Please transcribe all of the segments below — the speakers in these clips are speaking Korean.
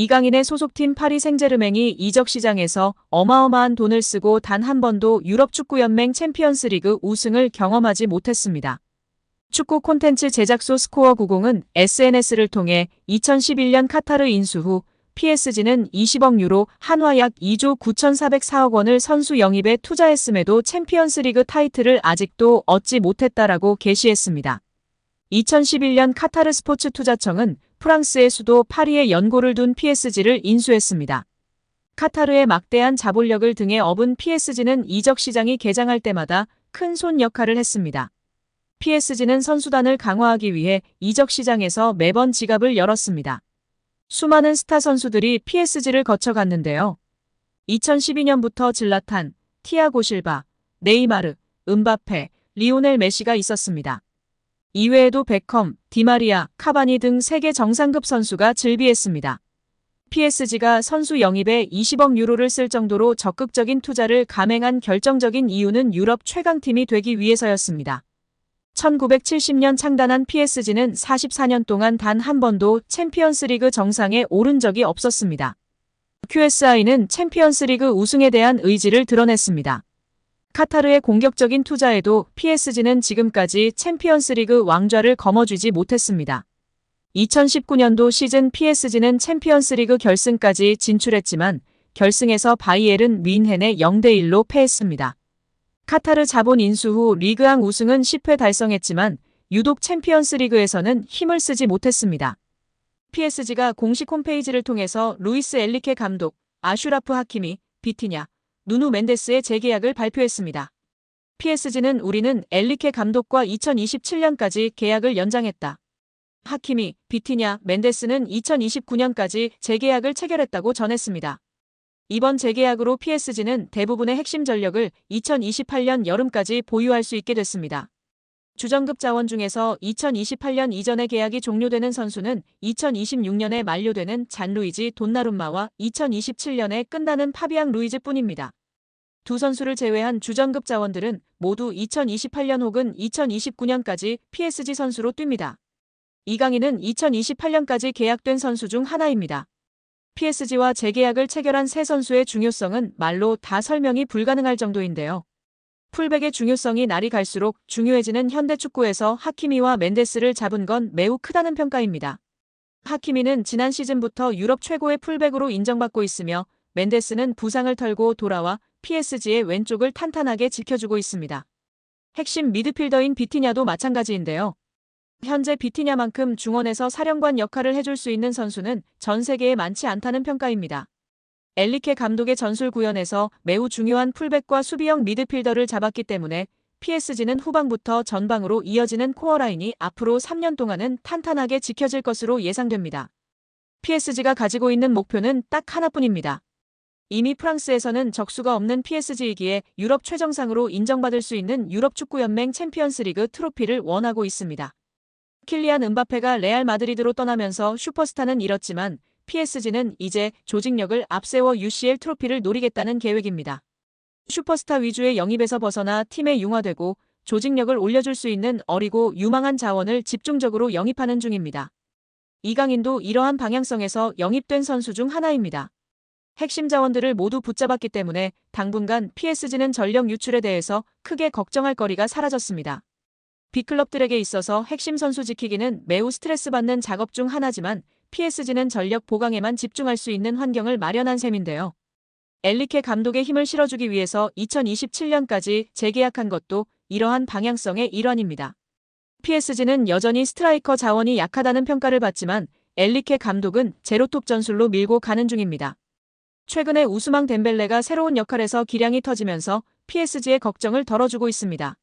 이강인의 소속팀 파리 생제르맹이 이적 시장에서 어마어마한 돈을 쓰고 단 한 번도 유럽 축구연맹 챔피언스리그 우승을 경험하지 못했습니다. 축구 콘텐츠 제작소 스코어90은 SNS를 통해 2011년 카타르 인수 후 PSG는 20억 유로 한화 약 2조 9,404억 원을 선수 영입에 투자했음에도 챔피언스리그 타이틀을 아직도 얻지 못했다라고 게시했습니다. 2011년 카타르 스포츠 투자청은 프랑스의 수도 파리에 연고를 둔 PSG를 인수했습니다. 카타르의 막대한 자본력을 등에 업은 PSG는 이적 시장이 개장할 때마다 큰 손 역할을 했습니다. PSG는 선수단을 강화하기 위해 이적 시장에서 매번 지갑을 열었습니다. 수많은 스타 선수들이 PSG를 거쳐갔는데요. 2012년부터 질라탄, 티아고 실바, 네이마르, 음바페, 리오넬 메시가 있었습니다. 이외에도 베컴, 디마리아, 카바니 등 세계 정상급 선수가 즐비했습니다. PSG가 선수 영입에 20억 유로를 쓸 정도로 적극적인 투자를 감행한 결정적인 이유는 유럽 최강팀이 되기 위해서였습니다. 1970년 창단한 PSG는 44년 동안 단 한 번도 챔피언스리그 정상에 오른 적이 없었습니다. QSI는 챔피언스리그 우승에 대한 의지를 드러냈습니다. 카타르의 공격적인 투자에도 PSG는 지금까지 챔피언스리그 왕좌를 거머쥐지 못했습니다. 2019년도 시즌 PSG는 챔피언스리그 결승까지 진출했지만 결승에서 바이에른 뮌헨에 0대1로 패했습니다. 카타르 자본 인수 후 리그왕 우승은 10회 달성했지만 유독 챔피언스리그에서는 힘을 쓰지 못했습니다. PSG가 공식 홈페이지를 통해서 루이스 엘리케 감독, 아슈라프 하키미, 비티냐, 누누 멘데스의 재계약을 발표했습니다. PSG는 우리는 엘리케 감독과 2027년까지 계약을 연장했다. 하키미, 비티냐, 멘데스는 2029년까지 재계약을 체결했다고 전했습니다. 이번 재계약으로 PSG는 대부분의 핵심 전력을 2028년 여름까지 보유할 수 있게 됐습니다. 주전급 자원 중에서 2028년 이전에 계약이 종료되는 선수는 2026년에 만료되는 잔루이지 돈나룸마와 2027년에 끝나는 파비앙 루이즈 뿐입니다. 두 선수를 제외한 주전급 자원들은 모두 2028년 혹은 2029년까지 PSG 선수로 뜁니다. 이강인은 2028년까지 계약된 선수 중 하나입니다. PSG와 재계약을 체결한 세 선수의 중요성은 말로 다 설명이 불가능할 정도인데요. 풀백의 중요성이 날이 갈수록 중요해지는 현대축구에서 하키미와 멘데스를 잡은 건 매우 크다는 평가입니다. 하키미는 지난 시즌부터 유럽 최고의 풀백으로 인정받고 있으며 멘데스는 부상을 털고 돌아와 PSG의 왼쪽을 탄탄하게 지켜주고 있습니다. 핵심 미드필더인 비티냐도 마찬가지인데요. 현재 비티냐만큼 중원에서 사령관 역할을 해줄 수 있는 선수는 전 세계에 많지 않다는 평가입니다. 엘리케 감독의 전술 구현에서 매우 중요한 풀백과 수비형 미드필더를 잡았기 때문에 PSG는 후방부터 전방으로 이어지는 코어라인이 앞으로 3년 동안은 탄탄하게 지켜질 것으로 예상됩니다. PSG가 가지고 있는 목표는 딱 하나뿐입니다. 이미 프랑스에서는 적수가 없는 PSG이기에 유럽 최정상으로 인정받을 수 있는 유럽 축구연맹 챔피언스리그 트로피를 원하고 있습니다. 킬리안 음바페가 레알 마드리드로 떠나면서 슈퍼스타는 잃었지만 PSG는 이제 조직력을 앞세워 UCL 트로피를 노리겠다는 계획입니다. 슈퍼스타 위주의 영입에서 벗어나 팀에 융화되고 조직력을 올려줄 수 있는 어리고 유망한 자원을 집중적으로 영입하는 중입니다. 이강인도 이러한 방향성에서 영입된 선수 중 하나입니다. 핵심 자원들을 모두 붙잡았기 때문에 당분간 PSG는 전력 유출에 대해서 크게 걱정할 거리가 사라졌습니다. 빅클럽들에게 있어서 핵심 선수 지키기는 매우 스트레스 받는 작업 중 하나지만 PSG는 전력 보강에만 집중할 수 있는 환경을 마련한 셈인데요. 엘리케 감독의 힘을 실어주기 위해서 2027년까지 재계약한 것도 이러한 방향성의 일환입니다. PSG는 여전히 스트라이커 자원이 약하다는 평가를 받지만 엘리케 감독은 제로톱 전술로 밀고 가는 중입니다. 최근에 우스망 덴벨레가 새로운 역할에서 기량이 터지면서 PSG의 걱정을 덜어주고 있습니다.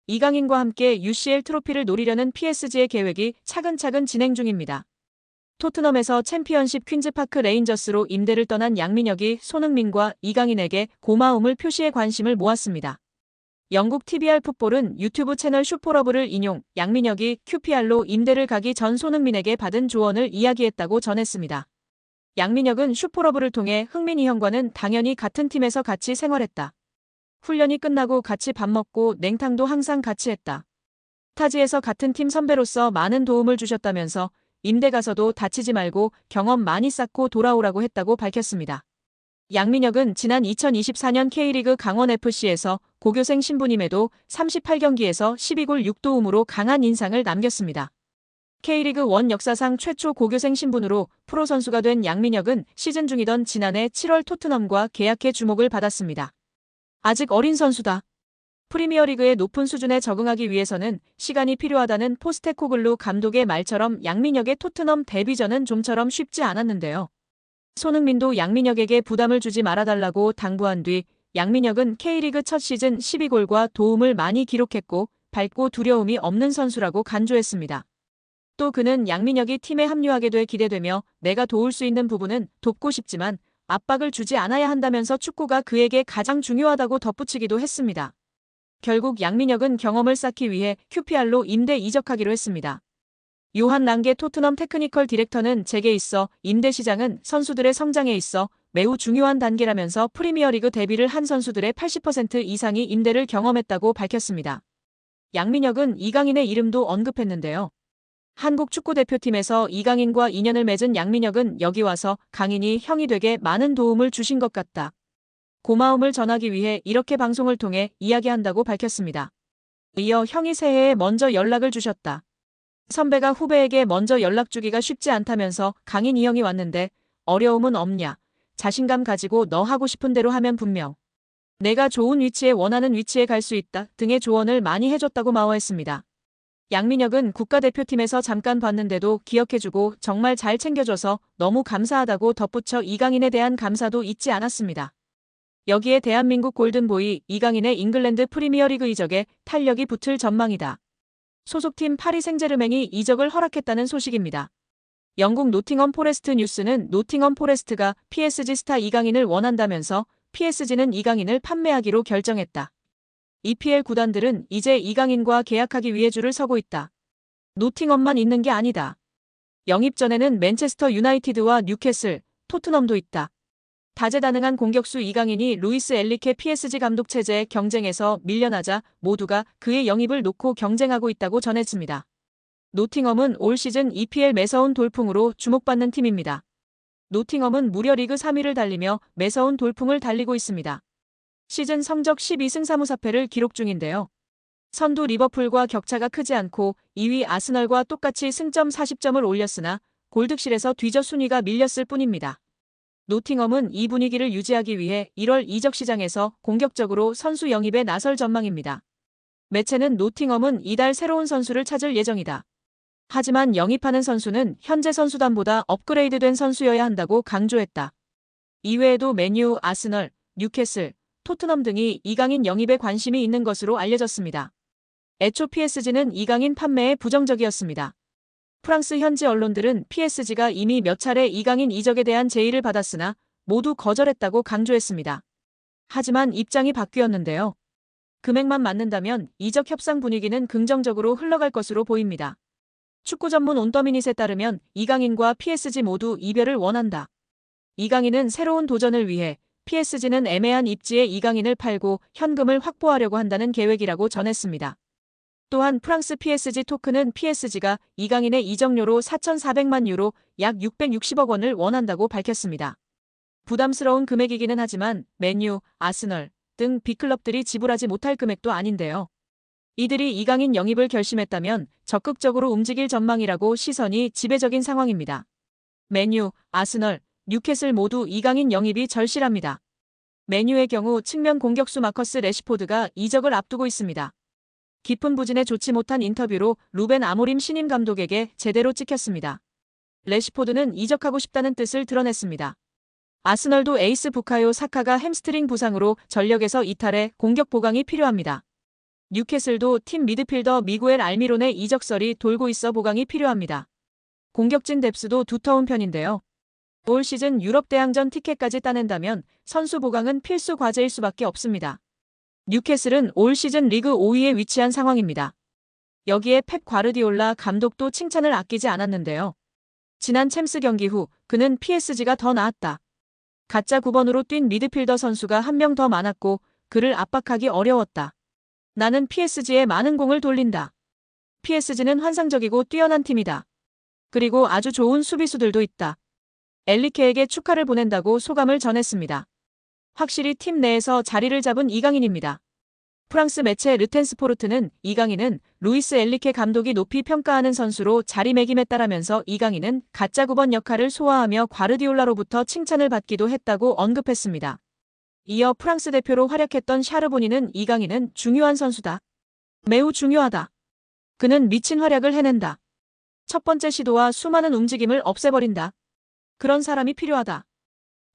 이강인과 함께 UCL 트로피를 노리려는 PSG의 계획이 차근차근 진행 중입니다. 토트넘에서 챔피언십 퀸즈파크 레인저스로 임대를 떠난 양민혁이 손흥민과 이강인에게 고마움을 표시해 관심을 모았습니다. 영국 TVR 풋볼은 유튜브 채널 슈퍼러브를 인용 양민혁이 QPR로 임대를 가기 전 손흥민에게 받은 조언을 이야기했다고 전했습니다. 양민혁은 슈퍼러브를 통해 흥민이 형과는 당연히 같은 팀에서 같이 생활했다. 훈련이 끝나고 같이 밥 먹고 냉탕도 항상 같이 했다. 타지에서 같은 팀 선배로서 많은 도움을 주셨다면서 임대 가서도 다치지 말고 경험 많이 쌓고 돌아오라고 했다고 밝혔습니다. 양민혁은 지난 2024년 K리그 강원FC에서 고교생 신분임에도 38경기에서 12골 6도움으로 강한 인상을 남겼습니다. K리그 1 역사상 최초 고교생 신분으로 프로 선수가 된 양민혁은 시즌 중이던 지난해 7월 토트넘과 계약해 주목을 받았습니다. 아직 어린 선수다. 프리미어리그의 높은 수준에 적응하기 위해서는 시간이 필요하다는 포스테코글루 감독의 말처럼 양민혁의 토트넘 데뷔전은 좀처럼 쉽지 않았는데요. 손흥민도 양민혁에게 부담을 주지 말아달라고 당부한 뒤 양민혁은 K리그 첫 시즌 12골과 도움을 많이 기록했고 밝고 두려움이 없는 선수라고 간주했습니다. 또 그는 양민혁이 팀에 합류하게 돼 기대되며 내가 도울 수 있는 부분은 돕고 싶지만 압박을 주지 않아야 한다면서 축구가 그에게 가장 중요하다고 덧붙이기도 했습니다. 결국 양민혁은 경험을 쌓기 위해 QPR로 임대 이적하기로 했습니다. 요한 랑게 토트넘 테크니컬 디렉터는 제게 있어 임대 시장은 선수들의 성장에 있어 매우 중요한 단계라면서 프리미어리그 데뷔를 한 선수들의 80% 이상이 임대를 경험했다고 밝혔습니다. 양민혁은 이강인의 이름도 언급했는데요. 한국 축구대표팀에서 이강인과 인연을 맺은 양민혁은 여기 와서 강인이 형이 되게 많은 도움을 주신 것 같다. 고마움을 전하기 위해 이렇게 방송을 통해 이야기한다고 밝혔습니다. 이어 형이 새해에 먼저 연락을 주셨다. 선배가 후배에게 먼저 연락 주기가 쉽지 않다면서 강인 이 형이 왔는데 어려움은 없냐. 자신감 가지고 너 하고 싶은 대로 하면 분명. 내가 좋은 위치에 원하는 위치에 갈 수 있다 등의 조언을 많이 해줬다고 마워했습니다. 양민혁은 국가대표팀에서 잠깐 봤는데도 기억해주고 정말 잘 챙겨줘서 너무 감사하다고 덧붙여 이강인에 대한 감사도 잊지 않았습니다. 여기에 대한민국 골든보이 이강인의 잉글랜드 프리미어리그 이적에 탄력이 붙을 전망이다. 소속팀 파리 생제르맹이 이적을 허락했다는 소식입니다. 영국 노팅엄 포레스트 뉴스는 노팅엄 포레스트가 PSG 스타 이강인을 원한다면서 PSG는 이강인을 판매하기로 결정했다. EPL 구단들은 이제 이강인과 계약하기 위해 줄을 서고 있다. 노팅엄만 있는 게 아니다. 영입 전에는 맨체스터 유나이티드와 뉴캐슬, 토트넘도 있다. 다재다능한 공격수 이강인이 루이스 엔리케 PSG 감독 체제의 경쟁에서 밀려나자 모두가 그의 영입을 놓고 경쟁하고 있다고 전했습니다. 노팅엄은 올 시즌 EPL 매서운 돌풍으로 주목받는 팀입니다. 노팅엄은 무려 리그 3위를 달리며 매서운 돌풍을 달리고 있습니다. 시즌 성적 12승 3무 4패를 기록 중인데요. 선두 리버풀과 격차가 크지 않고 2위 아스널과 똑같이 승점 40점을 올렸으나 골득실에서 뒤져 순위가 밀렸을 뿐입니다. 노팅엄은 이 분위기를 유지하기 위해 1월 이적 시장에서 공격적으로 선수 영입에 나설 전망입니다. 매체는 노팅엄은 이달 새로운 선수를 찾을 예정이다. 하지만 영입하는 선수는 현재 선수단보다 업그레이드된 선수여야 한다고 강조했다. 이외에도 맨유, 아스널, 뉴캐슬, 토트넘 등이 이강인 영입에 관심이 있는 것으로 알려졌습니다. 애초 PSG는 이강인 판매에 부정적이었습니다. 프랑스 현지 언론들은 PSG가 이미 몇 차례 이강인 이적에 대한 제의를 받았으나 모두 거절했다고 강조했습니다. 하지만 입장이 바뀌었는데요. 금액만 맞는다면 이적 협상 분위기는 긍정적으로 흘러갈 것으로 보입니다. 축구 전문 온더미닛에 따르면 이강인과 PSG 모두 이별을 원한다. 이강인은 새로운 도전을 위해 PSG는 애매한 입지에 이강인을 팔고 현금을 확보하려고 한다는 계획이라고 전했습니다. 또한 프랑스 PSG 토크는 PSG가 이강인의 이적료로 4,400만 유로 약 660억 원을 원한다고 밝혔습니다. 부담스러운 금액이기는 하지만 맨유, 아스널 등 빅클럽들이 지불하지 못할 금액도 아닌데요. 이들이 이강인 영입을 결심했다면 적극적으로 움직일 전망이라고 시선이 지배적인 상황입니다. 맨유, 아스널, 뉴캐슬 모두 이강인 영입이 절실합니다. 맨유의 경우 측면 공격수 마커스 레시포드가 이적을 앞두고 있습니다. 깊은 부진에 좋지 못한 인터뷰로 루벤 아모림 신임 감독에게 제대로 찍혔습니다. 레시포드는 이적하고 싶다는 뜻을 드러냈습니다. 아스널도 에이스 부카요 사카가 햄스트링 부상으로 전력에서 이탈해 공격 보강이 필요합니다. 뉴캐슬도 팀 미드필더 미구엘 알미론의 이적설이 돌고 있어 보강이 필요합니다. 공격진 뎁스도 두터운 편인데요. 올 시즌 유럽 대항전 티켓까지 따낸다면 선수 보강은 필수 과제일 수밖에 없습니다. 뉴캐슬은 올 시즌 리그 5위에 위치한 상황입니다. 여기에 펩 과르디올라 감독도 칭찬을 아끼지 않았는데요. 지난 챔스 경기 후 그는 PSG가 더 나았다. 가짜 9번으로 뛴 미드필더 선수가 한 명 더 많았고 그를 압박하기 어려웠다. 나는 PSG에 많은 공을 돌린다. PSG는 환상적이고 뛰어난 팀이다. 그리고 아주 좋은 수비수들도 있다. 엘리케에게 축하를 보낸다고 소감을 전했습니다. 확실히 팀 내에서 자리를 잡은 이강인입니다. 프랑스 매체 르텐스포르트는 이강인은 루이스 엘리케 감독이 높이 평가하는 선수로 자리매김했다라면서 이강인은 가짜 9번 역할을 소화하며 과르디올라로부터 칭찬을 받기도 했다고 언급했습니다. 이어 프랑스 대표로 활약했던 샤르보니는 이강인은 중요한 선수다. 매우 중요하다. 그는 미친 활약을 해낸다. 첫 번째 시도와 수많은 움직임을 없애버린다. 그런 사람이 필요하다.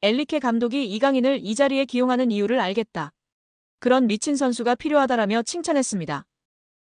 엘리케 감독이 이강인을 이 자리에 기용하는 이유를 알겠다. 그런 미친 선수가 필요하다라며 칭찬했습니다.